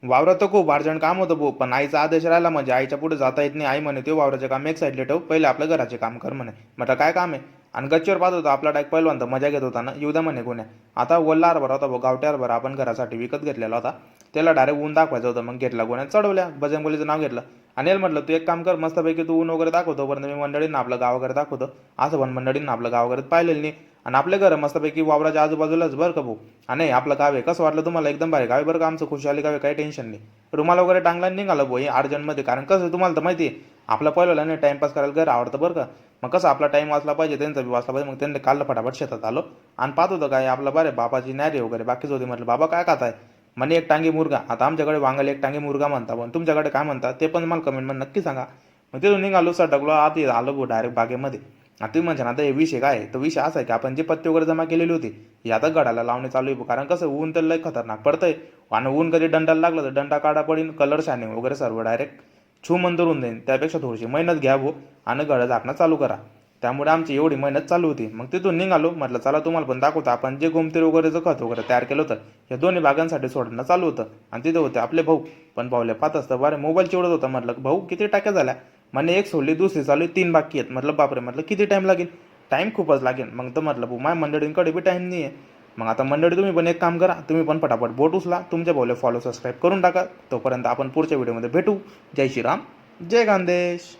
वावरात तर खूप अर्जंट काम होतं भाऊ, पण आईचा आदेश राहिला म्हणजे आईच्या पुढे जाता येत नाही. आई म्हणे ते वावराचे काम एक साईडला ठेव, पहिले आपलं घराचे काम कर म्हणे. म्हटलं काय काम आहे? आणि गच्चीवर पाहत होता आपला डायक पहिलवान तर मजा घेत होता ना, येऊ द्या म्हणे कोण्या. आता वल्ला हरभरा होता भाऊ, गावठी हरभरा आपण घरासाठी विकत घेतलेला होता. त्याला डायरेक्ट ऊन दाखवायचं होतं, मग घेतला गोण्या चढवल्या, बजरंगबलीचं नाव घेतलं. आणि याला म्हटलं तू एक काम कर, मस्तपैकी तू ऊन वगैरे दाखवतो, पर्यंत मी मंडळींना आपलं गाव वगैरे दाखवतो. असं पण मंडळींना आपलं गाव वगैरे पाहिलेलं नाही. आणि आपले घर मस्तपैकी वावराच्या आजूबाजूलाच बरं का भाऊ. आणि आपलं गाव आहे, कसं वाटलं तुम्हाला? एकदम भारी गाव आहे बरं का आमचं, खुशाली गाव आहे, काही टेन्शन नाही. रुमाल वगैरे टांगला निघाला भाऊ अर्जंटमध्ये, कारण कसं तुम्हाला तर माहिती आहे आपला पहिला नाही टाइमपास करायला घर आवडतं बरं का. मग कसं आपला टाइम वाचला पाहिजे, त्यांचा बी वाचला पाहिजे. मग त्यांनी काढलं फटाफट शेतात आलो आणि पाहत होतं काय आपलं बरे बाबाची नॅरी वगैरे बाकीच होती. म्हटलं बाबा काय खाताय? म्हणे एक टांगी मुर्गा. आता आमच्याकडे वांगाला एक टांगी मुर्गा म्हणता, पण तुमच्याकडे काय म्हणता ते पण मला कमेंटमध्ये नक्की सांगा. मग तिथून निघालो सटकलो आत आलो भाऊ डायरेक्ट बागेमध्ये. आता तुम्ही म्हणता आता हे विषय काय आहे? तर विषय असा आहे की आपण जे पत्ते वगैरे जमा केलेली होती ही आता गडाला लावणे चालू आहे. कारण कसं ऊन तर लय खतरनाक पडतंय. आणि ऊन कधी दंडाला लागलं तर दंडा काढा पडीन, कलर शायनिंग वगैरे सर्व डायरेक्ट छू मंतर होऊन जाईल. त्यापेक्षा थोडीशी मेहनत घ्या भाऊ आणि गड झाकणं चालू करा. त्यामुळे आमची एवढी मेहनत चालू होती. मग तिथून निघालो, म्हटलं चला तुम्हाला पण दाखवतो आपण जे गोमतीर वगैरेचं खत वगैरे तयार केलं होतं या दोन्ही भागांसाठी सोडणं चालू होतं. आणि तिथे होते आपले भाऊ. पण भाऊले पाहत असतं बरं मोबाईल चिवडत होता. म्हटलं भाऊ किती टाक्या झाल्या? म्हणे एक सोडली दुसरी चालू 3 बाकी आहेत. म्हटलं बापरे, म्हटलं किती टाईम लागेल? टाईम खूपच लागेल. मग तर म्हटलं भाऊ माझ्या मंडळींकडे बी टाईम नाही आहे. मग आता मंडळी तुम्ही पण एक काम करा, तुम्ही पण पटापट बोट उचला, तुमच्या भाऊला फॉलो सबस्क्राईब करून टाका. तोपर्यंत आपण पुढच्या व्हिडिओमध्ये भेटू. जय श्रीराम, जय खानदेश.